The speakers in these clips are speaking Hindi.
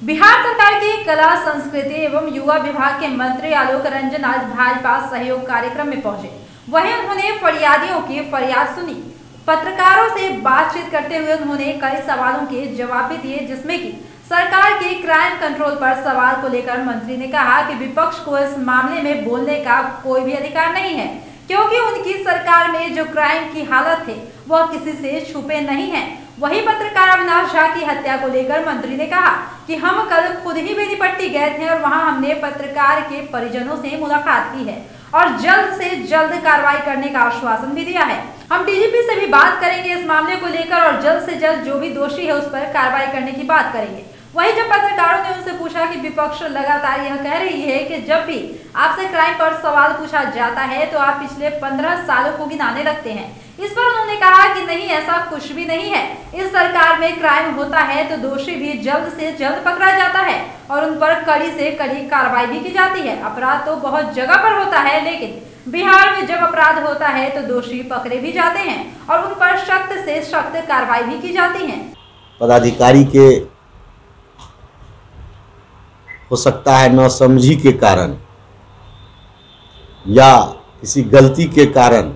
बिहार सरकार के कला संस्कृति एवं युवा विभाग के मंत्री आलोक रंजन आज भाजपा सहयोग कार्यक्रम में पहुंचे। वहीं उन्होंने फरियादियों की फरियाद सुनी। पत्रकारों से बातचीत करते हुए उन्होंने कई सवालों के जवाब भी दिए, जिसमें कि सरकार के क्राइम कंट्रोल पर सवाल को लेकर मंत्री ने कहा कि विपक्ष को इस मामले में बोलने का कोई भी अधिकार नहीं है, क्योंकि उनकी सरकार में जो क्राइम की हालत है वह किसी से छुपे नहीं है। वहीं पत्रकार अविनाश झा की हत्या को लेकर मंत्री ने कहा कि हम कल खुद ही बेनीपट्टी गए थे और वहां हमने पत्रकार के परिजनों से मुलाकात की है और जल्द से जल्द कार्रवाई करने का आश्वासन भी दिया है। हम डीजीपी से भी बात करेंगे इस मामले को लेकर और जल्द से जल्द जो भी दोषी है उस पर कार्रवाई करने की बात करेंगे। वहीं जब पत्रकारों ने उनसे पूछा कि विपक्ष लगातार यह कह रही है कि जब भी आपसे क्राइम पर सवाल पूछा जाता है तो आप पिछले 15 सालों को गिनाने लगते हैं, इस पर उन्होंने कहा कि नहीं, ऐसा कुछ भी नहीं है। इस सरकार में क्राइम होता है तो दोषी भी जल्द से जल्द पकड़ा जाता है और उन पर कड़ी से कड़ी कार्रवाई भी की जाती है। अपराध तो बहुत जगह पर होता है, लेकिन बिहार में जब अपराध होता है तो दोषी पकड़े भी जाते हैं और उन पर सख्त से सख्त कार्रवाई भी की जाती है। पदाधिकारी के हो सकता है नासमझी के कारण या किसी गलती के कारण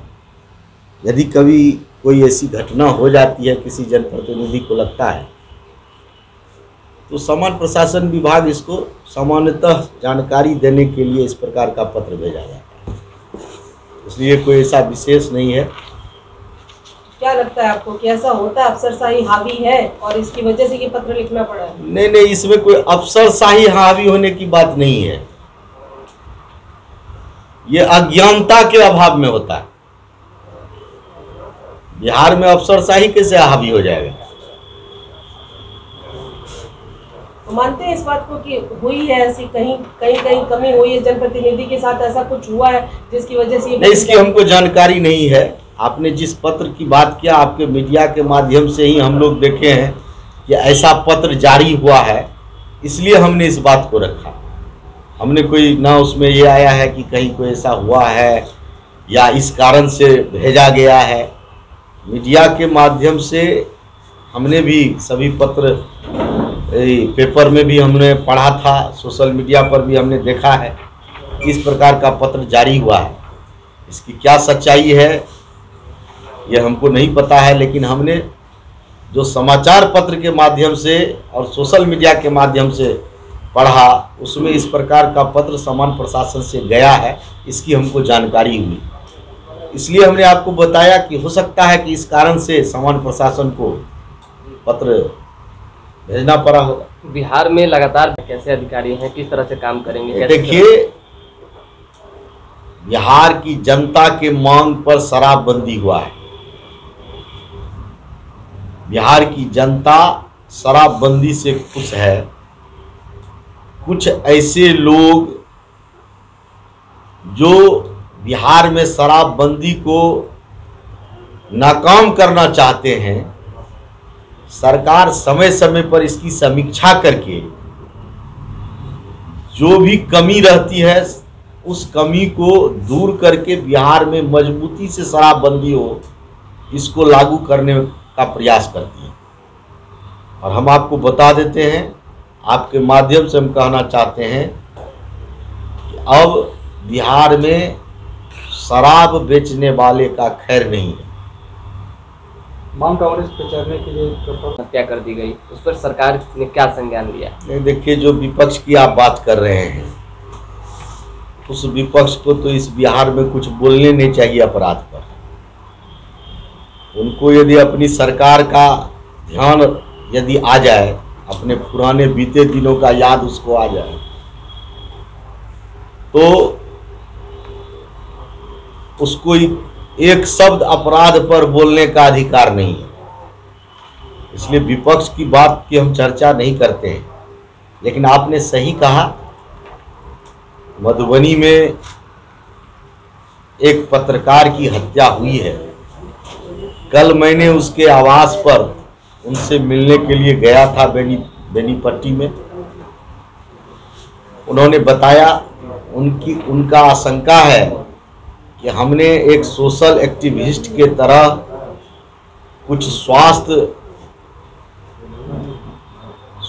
यदि कभी कोई ऐसी घटना हो जाती है, किसी जनप्रतिनिधि को लगता है, तो सामान्य प्रशासन विभाग इसको सामान्यतः जानकारी देने के लिए इस प्रकार का पत्र भेजा जाता है। इसलिए कोई ऐसा विशेष नहीं है। क्या लगता है आपको कि ऐसा होता है, अफसरशाही हावी है और इसकी वजह से ये पत्र लिखना पड़ा है? नहीं, इसमें कोई अफसरशाही हावी होने की बात नहीं है। ये अज्ञानता के अभाव में होता है। बिहार में अफसरशाही कैसे हावी हो जाएगा? तो मानते हैं इस बात को कि हुई है ऐसी कहीं कमी हुई है, जनप्रतिनिधि के साथ ऐसा कुछ हुआ है जिसकी वजह से? नहीं, इसकी हमको जानकारी नहीं है। आपने जिस पत्र की बात किया, आपके मीडिया के माध्यम से ही हम लोग देखे हैं कि ऐसा पत्र जारी हुआ है, इसलिए हमने इस बात को रखा। हमने कोई ना उसमें ये आया है कि कहीं कोई ऐसा हुआ है या इस कारण से भेजा गया है। मीडिया के माध्यम से हमने भी सभी पत्र पेपर में भी हमने पढ़ा था, सोशल मीडिया पर भी हमने देखा है कि इस प्रकार का पत्र जारी हुआ है। इसकी क्या सच्चाई है ये हमको नहीं पता है, लेकिन हमने जो समाचार पत्र के माध्यम से और सोशल मीडिया के माध्यम से पढ़ा, उसमें इस प्रकार का पत्र सामान्य प्रशासन से गया है, इसकी हमको जानकारी हुई। इसलिए हमने आपको बताया कि हो सकता है कि इस कारण से सामान्य प्रशासन को पत्र भेजना पड़ा होगा। बिहार में लगातार कैसे अधिकारी हैं, किस तरह से काम करेंगे? देखिए, बिहार की जनता के मांग पर शराबबंदी हुआ है। बिहार की जनता शराबबंदी से खुश है। कुछ ऐसे लोग जो बिहार में शराबबंदी को नाकाम करना चाहते हैं, सरकार समय समय पर इसकी समीक्षा करके जो भी कमी रहती है उस कमी को दूर करके बिहार में मजबूती से शराबबंदी हो, इसको लागू करने का प्रयास करती है। और हम आपको बता देते हैं, आपके माध्यम से हम कहना चाहते हैं कि अब बिहार में शराब बेचने वाले का खैर नहीं है। मां कांग्रेस पे चढ़ने के लिए हत्या कर दी गई, उस पर सरकार ने क्या संज्ञान लिया? देखिए, जो विपक्ष की आप बात कर रहे हैं, उस विपक्ष को तो इस बिहार में कुछ बोलने नहीं चाहिए अपराध पर। उनको यदि अपनी सरकार का ध्यान यदि आ जाए, अपने पुराने बीते दिनों का याद उसको आ जाए, तो उसको एक शब्द अपराध पर बोलने का अधिकार नहीं है। इसलिए विपक्ष की बात की हम चर्चा नहीं करते हैं। लेकिन आपने सही कहा, मधुबनी में एक पत्रकार की हत्या हुई है। कल मैंने उसके आवास पर उनसे मिलने के लिए गया था बेनीपट्टी में। उन्होंने बताया, उनका आशंका है कि हमने एक सोशल एक्टिविस्ट के तरह कुछ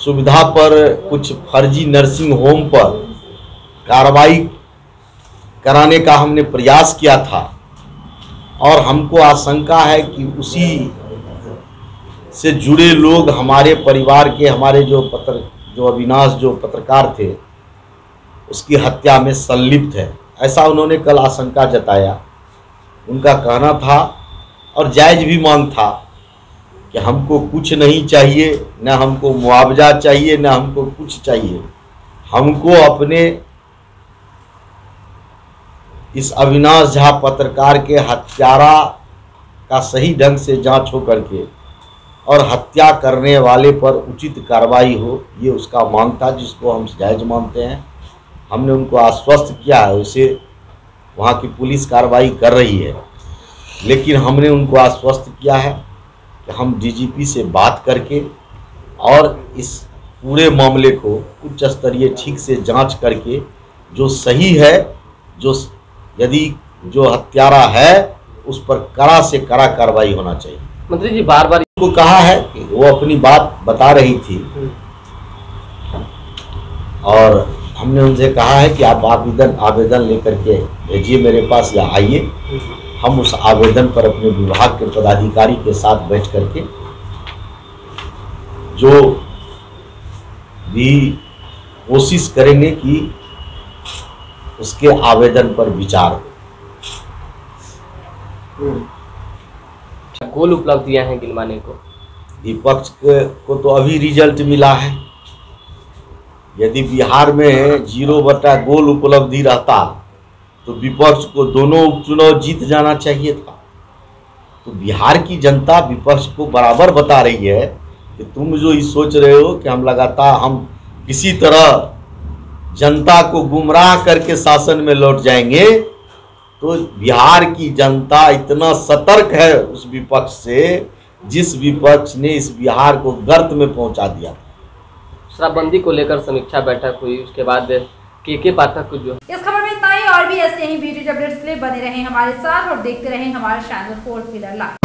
सुविधा पर कुछ फर्जी नर्सिंग होम पर कार्रवाई कराने का हमने प्रयास किया था और हमको आशंका है कि उसी से जुड़े लोग हमारे परिवार के, हमारे जो अविनाश जो पत्रकार थे उसकी हत्या में संलिप्त है, ऐसा उन्होंने कल आशंका जताया। उनका कहना था और जायज़ भी मांग था कि हमको कुछ नहीं चाहिए, न हमको मुआवजा चाहिए, न हमको कुछ चाहिए, हमको अपने इस अविनाश झा पत्रकार के हत्यारा का सही ढंग से जांच हो करके और हत्या करने वाले पर उचित कार्रवाई हो, ये उसका मांग था, जिसको हम जायज़ मानते हैं। हमने उनको आश्वस्त किया है, उसे वहाँ की पुलिस कार्रवाई कर रही है, लेकिन हमने उनको आश्वस्त किया है कि हम डीजीपी से बात करके और इस पूरे मामले को उच्च स्तरीय ठीक से जांच करके जो सही है, जो यदि जो हत्यारा है उस पर कड़ा से कड़ा कार्रवाई होना चाहिए। मंत्री जी बार बार उनको कहा है कि वो अपनी बात बता रही थी और हमने उनसे कहा है कि आप आवेदन लेकर के भेजिए मेरे पास या आइए, हम उस आवेदन पर अपने विभाग के पदाधिकारी के साथ बैठ करके जो भी कोशिश करेंगे कि उसके आवेदन पर विचार हो। गोल उपलब्धियां हैं गिनवाने को? विपक्ष को तो अभी रिजल्ट मिला है। यदि बिहार में 0 गोल उपलब्धि रहता तो विपक्ष को दोनों उपचुनाव जीत जाना चाहिए था। तो बिहार की जनता विपक्ष को बराबर बता रही है कि तुम जो ये सोच रहे हो कि हम लगातार हम किसी तरह जनता को गुमराह करके शासन में लौट जाएंगे, तो बिहार की जनता इतना सतर्क है उस विपक्ष से, जिस विपक्ष ने इस बिहार को गर्त में पहुंचा दिया। शराबबंदी को लेकर समीक्षा बैठक हुई, उसके बाद के पाठक को जो इस खबर में इतना ही। और भी ऐसे ही वीडियो अपडेट्स के लिए बने रहें हमारे साथ और देखते रहें हमारे चैनल 4 पिलर लाइव।